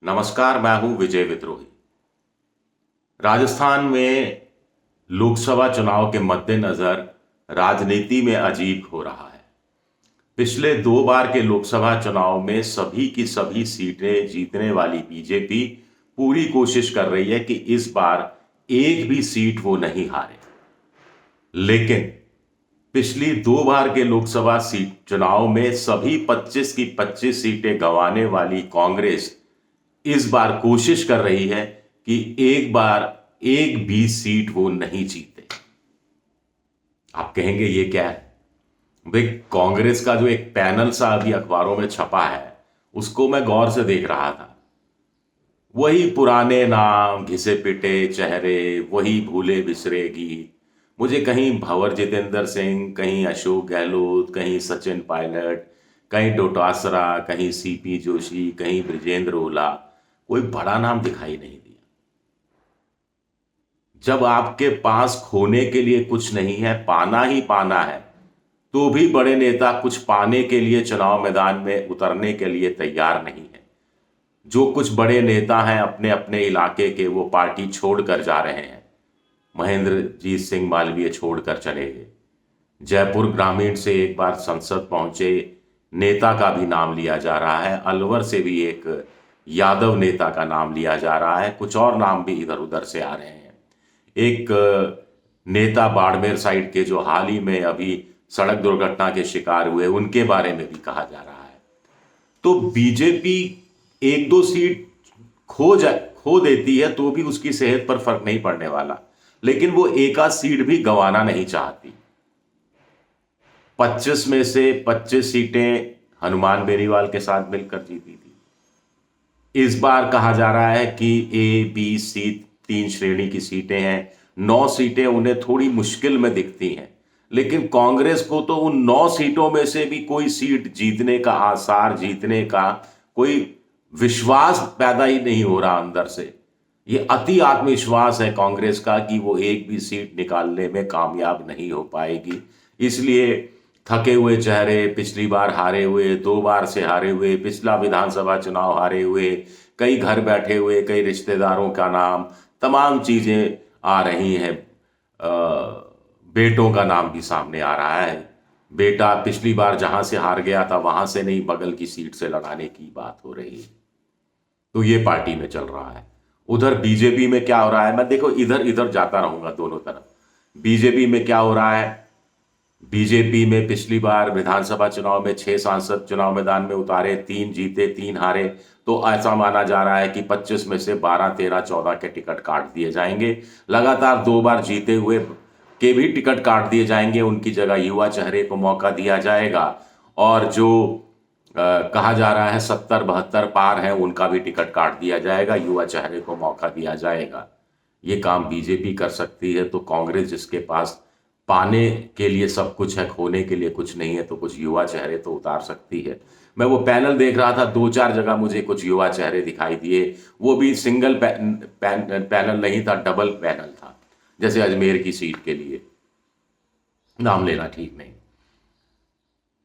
नमस्कार, मैं हूं विजय विद्रोही। राजस्थान में लोकसभा चुनाव के मद्देनजर राजनीति में अजीब हो रहा है। पिछले 2 बार के लोकसभा चुनाव में सभी की सभी सीटें जीतने वाली बीजेपी पूरी कोशिश कर रही है कि इस बार एक भी सीट वो नहीं हारे। लेकिन पिछली 2 बार के लोकसभा सीट चुनाव में सभी 25 की 25 सीटें गंवाने वाली कांग्रेस इस बार कोशिश कर रही है कि एक बार एक भी सीट वो नहीं जीते। आप कहेंगे ये क्या है? भाई, कांग्रेस का जो एक पैनल सा अभी अखबारों में छपा है, उसको मैं गौर से देख रहा था। वही पुराने नाम, घिसे पिटे चेहरे, वही भूले बिसरे गीत। मुझे कहीं भंवर जितेंद्र सिंह, कहीं अशोक गहलोत, कहीं सचिन पायलट, कहीं डोटासरा, कहीं सीपी जोशी, कहीं ब्रिजेंद्र ओला, कोई बड़ा नाम दिखाई नहीं दिया। जब आपके पास खोने के लिए कुछ नहीं है, पाना ही पाना है, तो भी बड़े नेता कुछ पाने के लिए चुनाव मैदान में उतरने के लिए तैयार नहीं है। जो कुछ बड़े नेता हैं अपने अपने इलाके के, वो पार्टी छोड़कर जा रहे हैं। महेंद्र जीत सिंह मालवीय छोड़कर चले गए। जयपुर ग्रामीण से एक बार संसद पहुंचे नेता का भी नाम लिया जा रहा है। अलवर से भी एक यादव नेता का नाम लिया जा रहा है। कुछ और नाम भी इधर उधर से आ रहे हैं। एक नेता बाड़मेर साइड के जो हाल ही में अभी सड़क दुर्घटना के शिकार हुए, उनके बारे में भी कहा जा रहा है। तो बीजेपी एक दो सीट खो देती है तो भी उसकी सेहत पर फर्क नहीं पड़ने वाला, लेकिन वो एक आध सीट भी गंवाना नहीं चाहती। 25 में से 25 सीटें हनुमान बेनीवाल के साथ मिलकर जीती थी। इस बार कहा जा रहा है कि ए बी सी 3 श्रेणी की सीटें हैं। 9 सीटें उन्हें थोड़ी मुश्किल में दिखती हैं, लेकिन कांग्रेस को तो उन 9 सीटों में से भी कोई सीट जीतने का आसार, जीतने का कोई विश्वास पैदा ही नहीं हो रहा अंदर से। ये अति आत्मविश्वास है कांग्रेस का कि वो एक भी सीट निकालने में कामयाब नहीं हो पाएगी। इसलिए थके हुए चेहरे, पिछली बार हारे हुए, 2 बार से हारे हुए, पिछला विधानसभा चुनाव हारे हुए, कई घर बैठे हुए, कई रिश्तेदारों का नाम, तमाम चीजें आ रही हैं। बेटों का नाम भी सामने आ रहा है। बेटा पिछली बार जहां से हार गया था वहां से नहीं, बगल की सीट से लड़ाने की बात हो रही है। तो ये पार्टी में चल रहा है। उधर बीजेपी में क्या हो रहा है, मैं देखो इधर इधर जाता रहूंगा दोनों तरफ। बीजेपी में क्या हो रहा है? बीजेपी में पिछली बार विधानसभा चुनाव में 6 सांसद चुनाव मैदान में उतारे, 3 जीते 3 हारे। तो ऐसा माना जा रहा है कि 25 में से 12, 13, 14 के टिकट काट दिए जाएंगे। लगातार 2 बार जीते हुए के भी टिकट काट दिए जाएंगे। उनकी जगह युवा चेहरे को मौका दिया जाएगा। और जो कहा जा रहा है 70, 72 पार है, उनका भी टिकट काट दिया जाएगा, युवा चेहरे को मौका दिया जाएगा। ये काम बीजेपी कर सकती है, तो कांग्रेस जिसके पास पाने के लिए सब कुछ है, खोने के लिए कुछ नहीं है, तो कुछ युवा चेहरे तो उतार सकती है। मैं वो पैनल देख रहा था, 2-4 जगह मुझे कुछ युवा चेहरे दिखाई दिए। वो भी सिंगल पैनल नहीं था, डबल पैनल था। जैसे अजमेर की सीट के लिए, नाम लेना ठीक नहीं।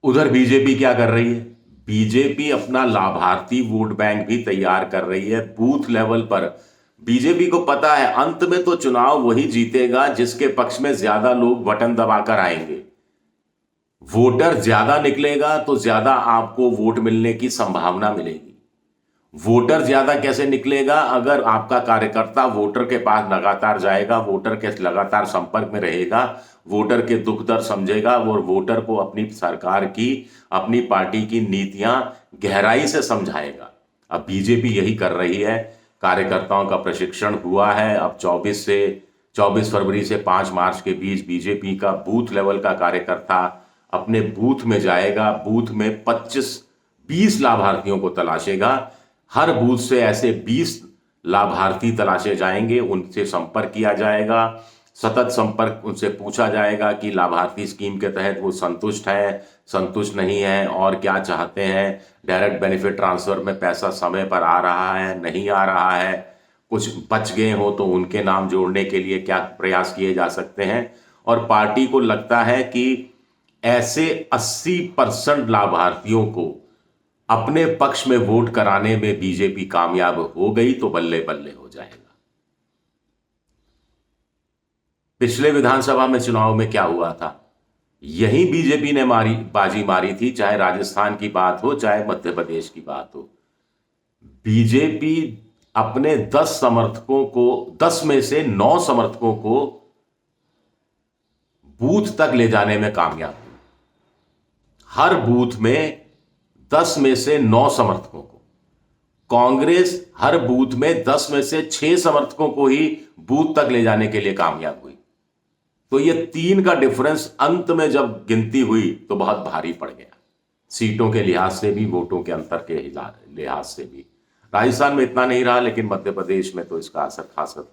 उधर बीजेपी क्या कर रही है? बीजेपी अपना लाभार्थी वोट बैंक भी तैयार कर रही है बूथ लेवल पर। बीजेपी को पता है अंत में तो चुनाव वही जीतेगा जिसके पक्ष में ज्यादा लोग बटन दबाकर आएंगे। वोटर ज्यादा निकलेगा तो ज्यादा आपको वोट मिलने की संभावना मिलेगी। वोटर ज्यादा कैसे निकलेगा? अगर आपका कार्यकर्ता वोटर के पास लगातार जाएगा, वोटर के लगातार संपर्क में रहेगा, वोटर के दुख दर्द समझेगा और वोटर को अपनी सरकार की, अपनी पार्टी की नीतियां गहराई से समझाएगा। अब बीजेपी यही कर रही है। कार्यकर्ताओं का प्रशिक्षण हुआ है। अब 24 फरवरी से 5 मार्च के बीच बीजेपी का बूथ लेवल का कार्यकर्ता अपने बूथ में जाएगा। बूथ में 25-20 लाभार्थियों को तलाशेगा। हर बूथ से ऐसे 20 लाभार्थी तलाशे जाएंगे, उनसे संपर्क किया जाएगा। सतत संपर्क उनसे पूछा जाएगा कि लाभार्थी स्कीम के तहत वो संतुष्ट हैं, संतुष्ट नहीं है, और क्या चाहते हैं। डायरेक्ट बेनिफिट ट्रांसफर में पैसा समय पर आ रहा है, नहीं आ रहा है, कुछ बच गए हो तो उनके नाम जोड़ने के लिए क्या प्रयास किए जा सकते हैं। और पार्टी को लगता है कि ऐसे 80% लाभार्थियों को अपने पक्ष में वोट कराने में बीजेपी कामयाब हो गई तो बल्ले बल्ले हो जाएगा। पिछले विधानसभा में चुनाव में क्या हुआ था, यही बीजेपी ने बाजी मारी थी, चाहे राजस्थान की बात हो चाहे मध्य प्रदेश की बात हो। बीजेपी अपने 10 समर्थकों को, 10 में से 9 समर्थकों को बूथ तक ले जाने में कामयाब हुई। हर बूथ में 10 में से 9 समर्थकों को, कांग्रेस हर बूथ में 10 में से 6 समर्थकों को ही बूथ तक ले जाने के लिए कामयाब हुई। तो ये 3 का डिफरेंस अंत में जब गिनती हुई तो बहुत भारी पड़ गया, सीटों के लिहाज से भी, वोटों के अंतर के लिहाज से भी। राजस्थान में इतना नहीं रहा, लेकिन मध्य प्रदेश में तो इसका असर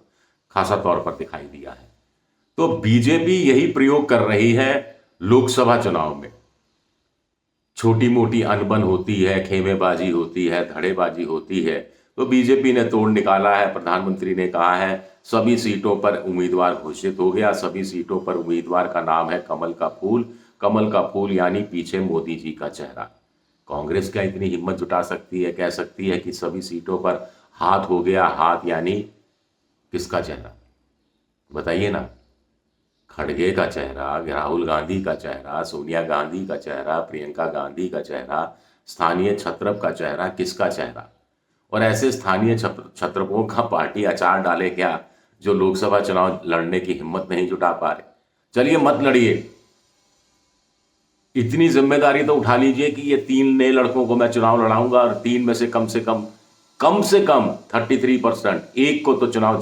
खासा तौर पर दिखाई दिया है। तो बीजेपी यही प्रयोग कर रही है लोकसभा चुनाव में। छोटी मोटी अनबन होती है, खेमेबाजी होती है, धड़ेबाजी होती है, तो बीजेपी ने तोड़ निकाला है। प्रधानमंत्री ने कहा है सभी सीटों पर उम्मीदवार घोषित हो गया, सभी सीटों पर उम्मीदवार का नाम है कमल का फूल। कमल का फूल यानी पीछे मोदी जी का चेहरा। कांग्रेस क्या इतनी हिम्मत जुटा सकती है, कह सकती है कि सभी सीटों पर हाथ हो गया? हाथ यानी किसका चेहरा बताइए ना? खड़गे का चेहरा, राहुल गांधी का चेहरा, सोनिया गांधी का चेहरा, प्रियंका गांधी का चेहरा, स्थानीय छत्रप का चेहरा, किसका चेहरा? और ऐसे स्थानीय छत्रपों का पार्टी अचार डाले क्या, जो लोकसभा चुनाव लड़ने की हिम्मत नहीं जुटा पा रहे? चलिए मत लड़िए, इतनी जिम्मेदारी तो उठा लीजिए कि ये 3 नए लड़कों को मैं चुनाव लड़ाऊंगा और 3 में से कम 33%, एक को तो चुनाव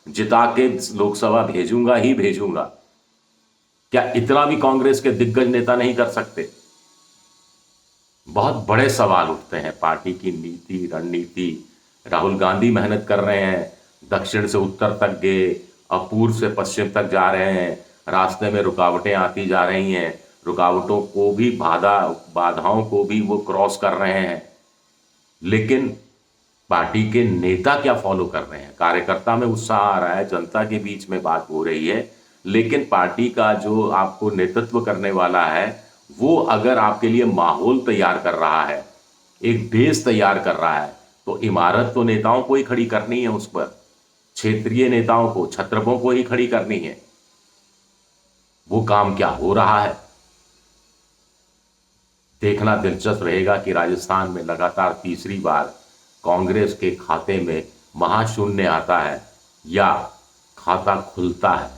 जिता के लोकसभा भेजूंगा ही भेजूंगा। क्या इतना भी कांग्रेस के दिग्गज नेता नहीं कर सकते? बहुत बड़े सवाल उठते हैं पार्टी की नीति, रणनीति। राहुल गांधी मेहनत कर रहे हैं, दक्षिण से उत्तर तक गए, अब पूर्व से पश्चिम तक जा रहे हैं, रास्ते में रुकावटें आती जा रही हैं, रुकावटों को भी, बाधाओं को भी वो क्रॉस कर रहे हैं। लेकिन पार्टी के नेता क्या फॉलो कर रहे हैं? कार्यकर्ता में उत्साह आ रहा है, जनता के बीच में बात हो रही है, लेकिन पार्टी का जो आपको नेतृत्व करने वाला है वो अगर आपके लिए माहौल तैयार कर रहा है, एक बेस तैयार कर रहा है, तो इमारत तो नेताओं को ही खड़ी करनी है, उस पर क्षेत्रीय नेताओं को, छत्रपों को ही खड़ी करनी है। वो काम क्या हो रहा है? देखना दिलचस्प रहेगा कि राजस्थान में लगातार तीसरी बार कांग्रेस के खाते में महाशून्य आता है या खाता खुलता है।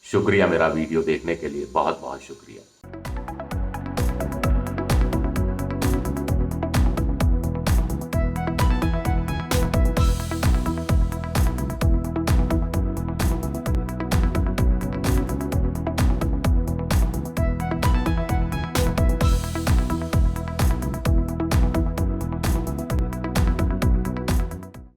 शुक्रिया मेरा वीडियो देखने के लिए, बहुत बहुत शुक्रिया।